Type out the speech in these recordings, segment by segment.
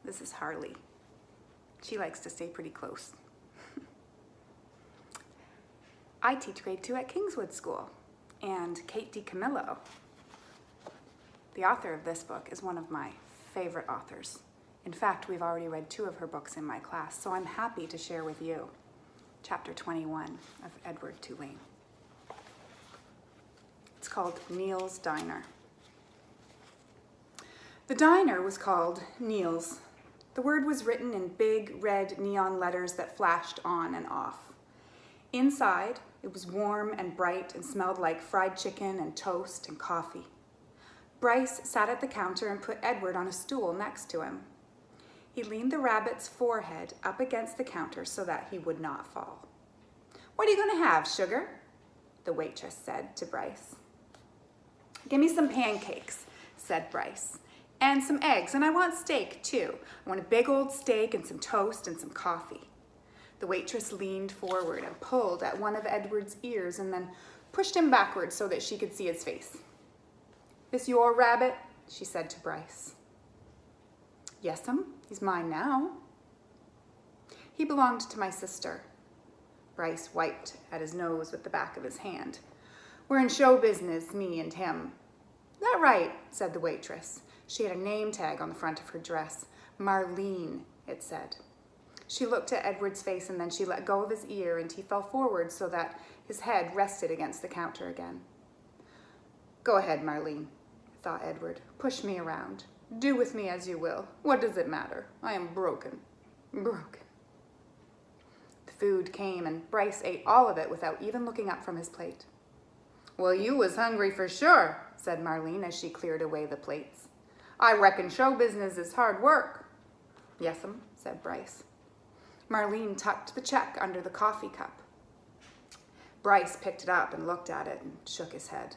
This is Harley. She likes to stay pretty close. I teach grade 2 at Kingswood School, and Kate DiCamillo, the author of this book, is one of my favorite authors. In fact, we've already read 2 of her books in my class, so I'm happy to share with you chapter 21 of Edward Tulane. It's called Neil's Diner. The diner was called Neil's. The word was written in big red neon letters that flashed on and off. Inside, it was warm and bright and smelled like fried chicken and toast and coffee. Bryce sat at the counter and put Edward on a stool next to him. He leaned the rabbit's forehead up against the counter so that he would not fall. "What are you going to have, sugar?" the waitress said to Bryce. "Give me some pancakes," said Bryce, "and some eggs, and I want steak too. I want a big old steak and some toast and some coffee." The waitress leaned forward and pulled at one of Edward's ears and then pushed him backwards so that she could see his face. "This your rabbit?" she said to Bryce. "Yes'm, he's mine now." "He belonged to my sister." Bryce wiped at his nose with the back of his hand. "We're in show business, me and him." "That right," said the waitress. She had a name tag on the front of her dress. Marlene, it said. She looked at Edward's face and then she let go of his ear and he fell forward so that his head rested against the counter again. "Go ahead, Marlene," thought Edward. "Push me around. Do with me as you will. What does it matter? I am broken. Broken." The food came and Bryce ate all of it without even looking up from his plate. "Well, you was hungry for sure," said Marlene as she cleared away the plates. "I reckon show business is hard work." "Yes'm," said Bryce. Marlene tucked the check under the coffee cup. Bryce picked it up and looked at it and shook his head.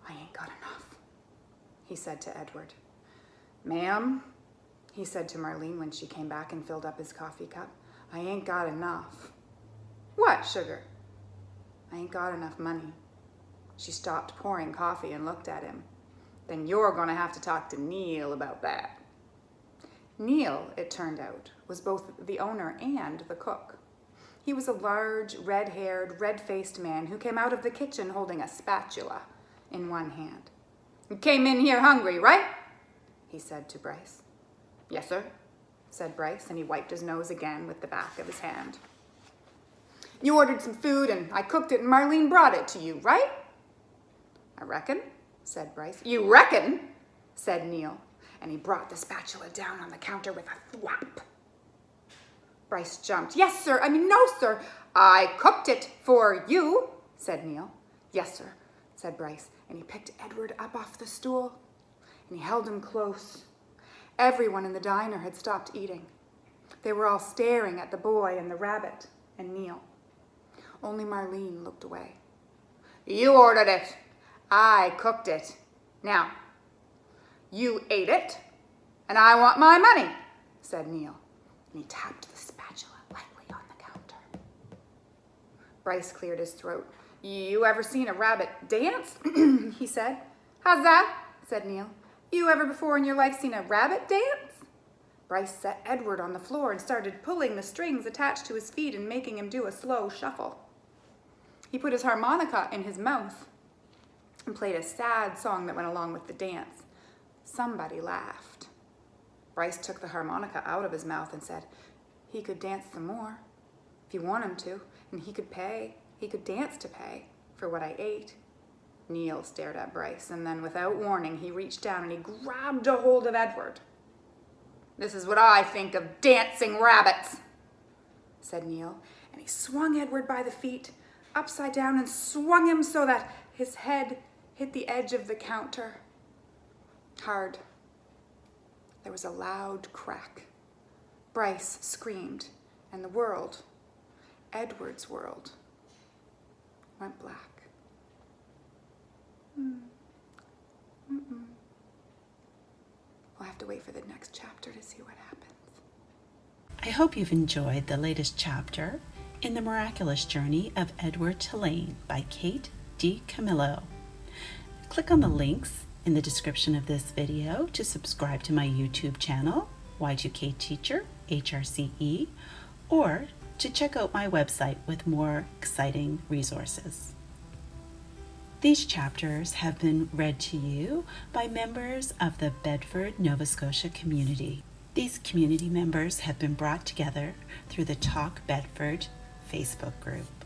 "I ain't got enough," he said to Edward. "Ma'am," he said to Marlene when she came back and filled up his coffee cup, "I ain't got enough." "What, sugar?" "I ain't got enough money." She stopped pouring coffee and looked at him. "Then you're going to have to talk to Neil about that." Neil, it turned out, was both the owner and the cook. He was a large, red-haired, red-faced man who came out of the kitchen holding a spatula in one hand. "You came in here hungry, right?" he said to Bryce. "Yes, sir," said Bryce, and he wiped his nose again with the back of his hand. "You ordered some food, and I cooked it, and Marlene brought it to you, right?" "I reckon," said Bryce. "You reckon?" said Neil, and he brought the spatula down on the counter with a thwap. Bryce jumped. No, sir. "I cooked it for you," said Neil. "Yes, sir," said Bryce, and he picked Edward up off the stool, and he held him close. Everyone in the diner had stopped eating. They were all staring at the boy and the rabbit and Neil. Only Marlene looked away. "You ordered it. I cooked it. Now, you ate it, and I want my money," said Neil, and he tapped the spatula lightly on the counter. Bryce cleared his throat. "You ever seen a rabbit dance?" he said. "How's that?" said Neil. "You ever before in your life seen a rabbit dance?" Bryce set Edward on the floor and started pulling the strings attached to his feet and making him do a slow shuffle. He put his harmonica in his mouth and played a sad song that went along with the dance. Somebody laughed. Bryce took the harmonica out of his mouth and said, "He could dance some more, if you want him to, and he could pay. He could dance to pay for what I ate." Neil stared at Bryce, and then without warning, he reached down and he grabbed a hold of Edward. "This is what I think of dancing rabbits," said Neil, and he swung Edward by the feet upside down and swung him so that his head hit the edge of the counter. Hard. There was a loud crack. Bryce screamed, and the world, Edward's world, went black. We'll have to wait for the next chapter to see what happens. I hope you've enjoyed the latest chapter in the Miraculous Journey of Edward Tulane by Kate DiCamillo. Click on the links in the description of this video to subscribe to my YouTube channel Y2K Teacher, HRCE, or to check out my website with more exciting resources. These chapters have been read to you by members of the Bedford, Nova Scotia community. These community members have been brought together through the Talk Bedford Facebook group.